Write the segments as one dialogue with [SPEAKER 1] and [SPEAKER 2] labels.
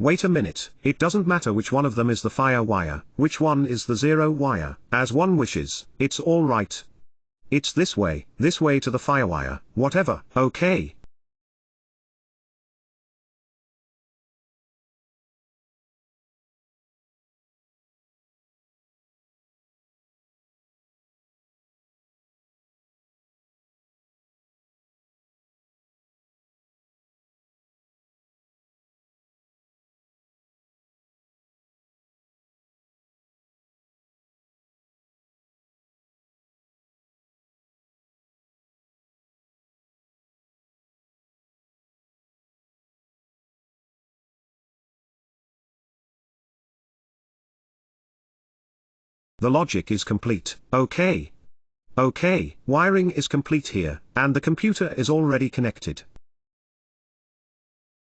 [SPEAKER 1] Wait a minute, it doesn't matter which one of them is the fire wire, which one is the zero wire, as one wishes, it's all right. It's this way to the fire wire, whatever, okay. The logic is complete, okay. Okay, wiring is complete here, and the computer is already connected.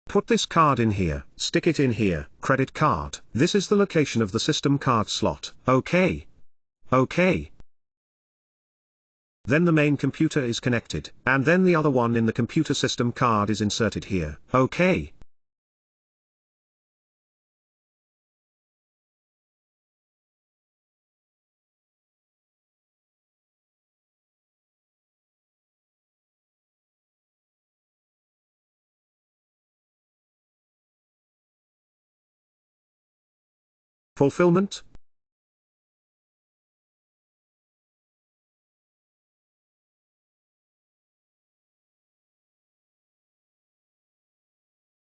[SPEAKER 1] Put this card in here, stick it in here, credit card. This is the location of the system card slot, okay. Okay. Then the main computer is connected, and then the other one in the computer system card is inserted here, okay. Fulfillment?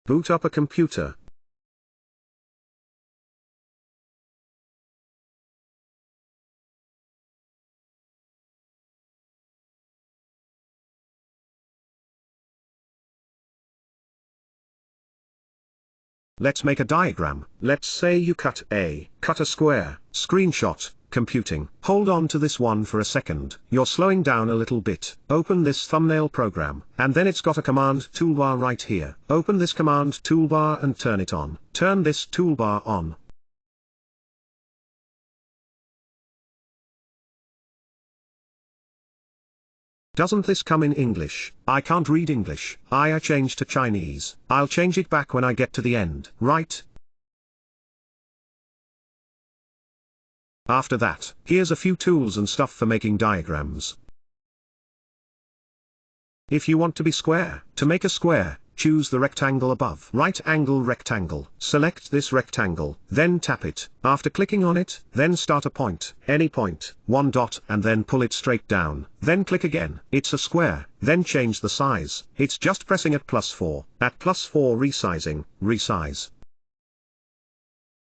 [SPEAKER 1] Boot up a computer. Let's make a diagram. Let's say you cut a square, screenshot, computing. Hold on to this one for a second. You're slowing down a little bit. Open this thumbnail program, and then it's got a command toolbar right here. Open this command toolbar and turn it on. Turn this toolbar on. Doesn't this come in English? I can't read English. I change to Chinese. I'll change it back when I get to the end, right? After that, here's a few tools and stuff for making diagrams. If you want to be square, to make a square, choose the rectangle above. Right angle rectangle. Select this rectangle, then tap it. After clicking on it, then start a point, any point, one dot, and then pull it straight down. Then click again. It's a square. Then change the size. It's just pressing at +4. At +4 resizing, resize.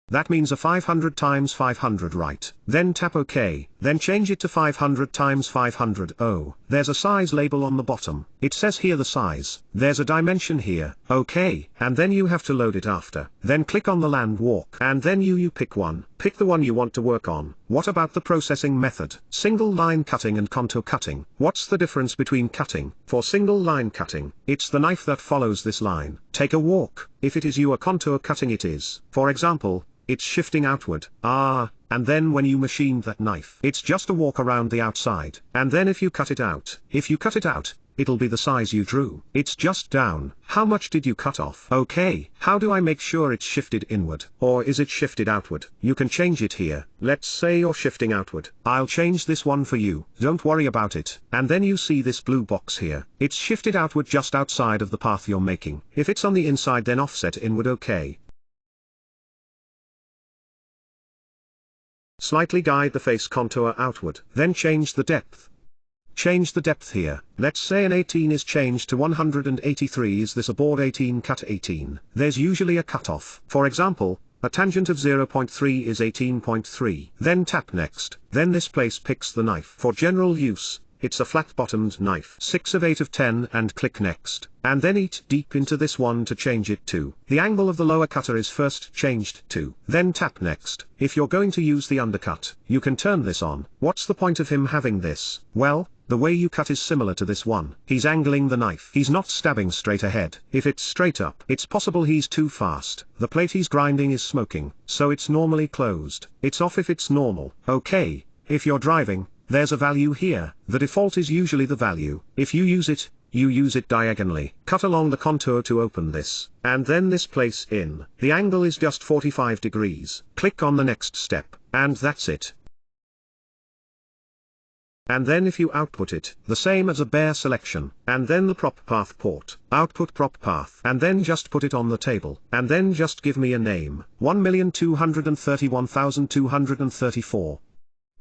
[SPEAKER 1] That means a 500 times 500, right? Then tap OK, then change it to 500 times 500. Oh, there's a size label on the bottom. It says here the size. There's a dimension here, OK, and then you have to load it after. Then click on the land walk, and then you pick one. Pick the one you want to work on. What about the processing method? Single line cutting and contour cutting. What's the difference between cutting? For single line cutting, it's the knife that follows this line. Take a walk. If it is you a contour cutting, it is. For example, it's shifting outward, and then when you machine that knife, it's just a walk around the outside. And then if you cut it out, it'll be the size you drew. It's just down. How much did you cut off? Okay, how do I make sure it's shifted inward? Or is it shifted outward? You can change it here. Let's say you're shifting outward. I'll change this one for you. Don't worry about it. And then you see this blue box here. It's shifted outward just outside of the path you're making. If it's on the inside, then offset inward, okay. Slightly guide the face contour outward, then change the depth. Change the depth here. Let's say an 18 is changed to 183. Is this a board 18 cut 18? There's usually a cutoff. For example, a tangent of 0.3 is 18.3. Then tap next. Then this place picks the knife. For general use, it's a flat-bottomed knife. 6 of 8 of 10, and click next. And then eat deep into this one to change it to. The angle of the lower cutter is first changed to. Then tap next. If you're going to use the undercut, you can turn this on. What's the point of him having this? Well, the way you cut is similar to this one. He's angling the knife. He's not stabbing straight ahead. If it's straight up, it's possible he's too fast. The plate he's grinding is smoking, so it's normally closed. It's off if it's normal. Okay, if you're driving, there's a value here. The default is usually the value. If you use it, you use it diagonally. Cut along the contour to open this, and then this place in. The angle is just 45 degrees. Click on the next step, and that's it. And then if you output it, the same as a bare selection, and then the prop path port, output prop path, and then just put it on the table, and then just give me a name, 1,231,234.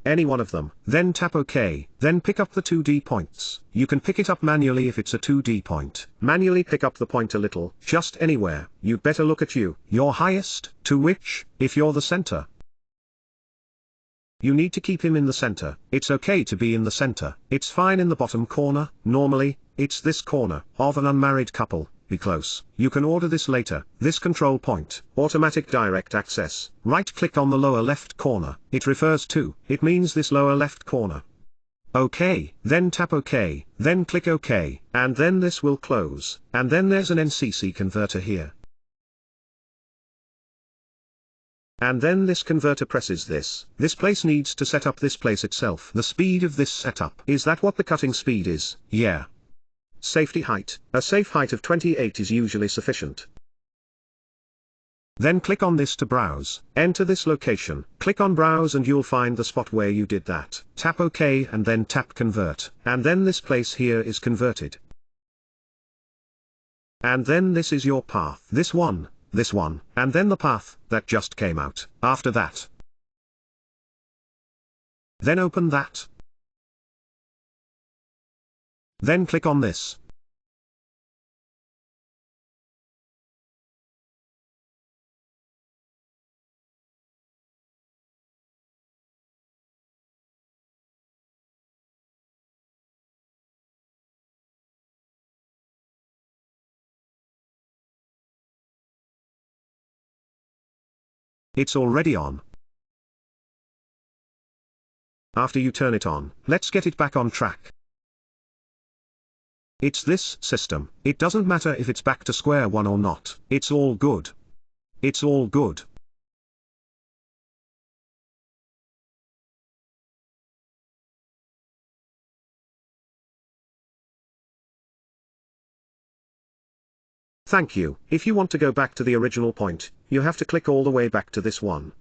[SPEAKER 1] Any one of them. Then tap OK, then pick up the 2D points. You can pick it up manually if it's a 2D point. Manually pick up the point a little, just anywhere. You'd better look at your highest, to which, if you're the center. You need to keep him in the center. It's okay to be in the center. It's fine in the bottom corner. Normally, it's this corner, of an unmarried couple. Be close. You can order this later. This control point, automatic direct access. Right click on the lower left corner. It refers to, it means this lower left corner. OK, then tap OK, then click OK, and then this will close, and then there's an NCC converter here. And then this converter presses this. This place needs to set up this place itself. The speed of this setup. Is that what the cutting speed is? Yeah. Safety height. A safe height of 28 is usually sufficient. Then click on this to browse. Enter this location. Click on browse and you'll find the spot where you did that. Tap OK and then tap convert. And then this place here is converted. And then this is your path. This one, and then the path that just came out. After that, then open that. Then click on this. It's already on. After you turn it on, let's get it back on track. It's this system. It doesn't matter if it's back to square one or not. It's all good. It's all good. Thank you. If you want to go back to the original point, you have to click all the way back to this one.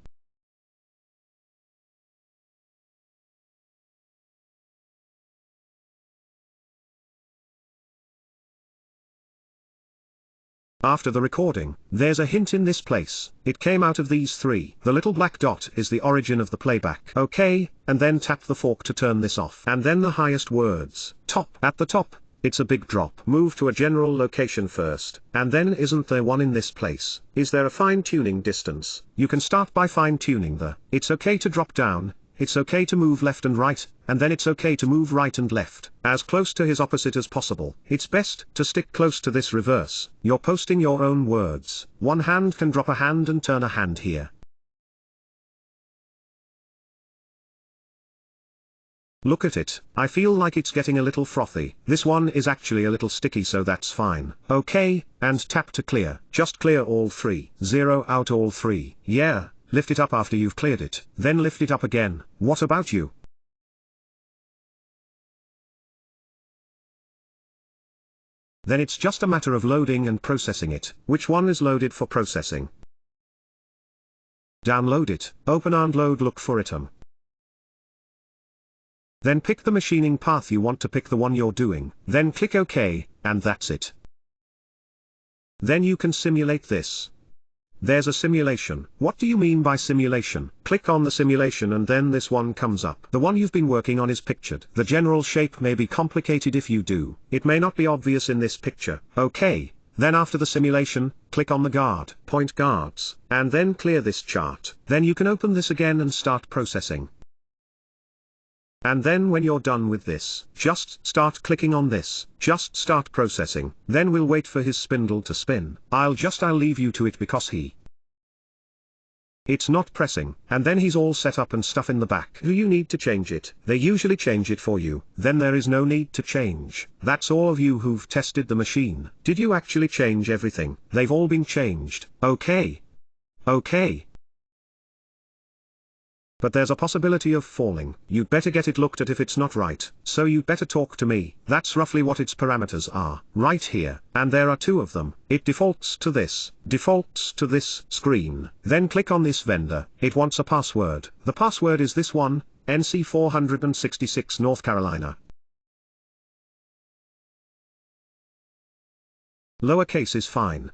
[SPEAKER 1] After the recording, there's a hint in this place. It came out of these three. The little black dot is the origin of the playback. OK, and then tap the fork to turn this off. And then the highest words. Top. At the top, it's a big drop. Move to a general location first, and then isn't there one in this place? Is there a fine-tuning distance? You can start by fine-tuning the. It's okay to drop down, it's okay to move left and right, and then it's okay to move right and left, as close to his opposite as possible. It's best to stick close to this reverse. You're posting your own words. One hand can drop a hand and turn a hand here. Look at it. I feel like it's getting a little frothy. This one is actually a little sticky, so that's fine. OK, and tap to clear. Just clear all three. Zero out all three. Yeah, lift it up after you've cleared it. Then lift it up again. What about you? Then it's just a matter of loading and processing it. Which one is loaded for processing? Download it. Open and load. Look for it. Then pick the machining path you want to pick, the one you're doing. Then click OK, and that's it. Then you can simulate this. There's a simulation. What do you mean by simulation? Click on the simulation and then this one comes up. The one you've been working on is pictured. The general shape may be complicated if you do. It may not be obvious in this picture. OK. Then after the simulation, click on the guard, point guards, and then clear this chart. Then you can open this again and start processing. And then when you're done with this, just start clicking on this, just start processing. Then we'll wait for his spindle to spin. I'll leave you to it because it's not pressing, and then he's all set up and stuff in the back. Do you need to change it? They usually change it for you. Then there is no need to change. That's all of you who've tested the machine. Did you actually change everything? They've all been changed. Okay. Okay. but there's a possibility of falling. You'd better get it looked at if it's not right, so you'd better talk to me. That's roughly what its parameters are, right here, and there are two of them. It defaults to this screen. Then click on this vendor. It wants a password. The password is this one, NC 466 North Carolina. Lowercase is fine.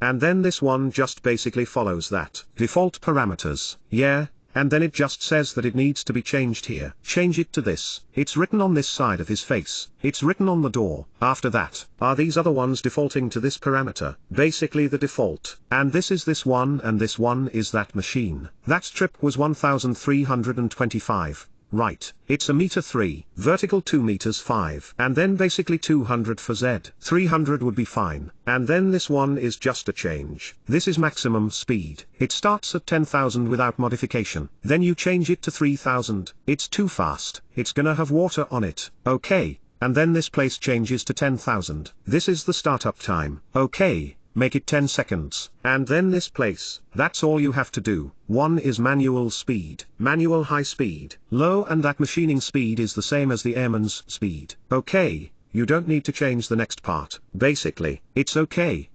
[SPEAKER 1] And then this one just basically follows that. Default parameters, yeah, and then it just says that it needs to be changed here. Change it to this. It's written on this side of his face. It's written on the door. After that, are these other ones defaulting to this parameter? Basically the default. And this is this one and this one is that machine. That trip was 1325. Right, it's 1 meter 3, vertical 2 meters 5, and then basically 200 for Z. 300 would be fine, and then this one is just a change. This is maximum speed. It starts at 10,000 without modification. Then you change it to 3,000. It's too fast. It's gonna have water on it. Okay, and then this place changes to 10,000. This is the startup time. Okay. Make it 10 seconds, and then this place. That's all you have to do. One is manual speed, manual high speed, low, and that machining speed is the same as the airman's speed. Okay, you don't need to change the next part. Basically, it's okay.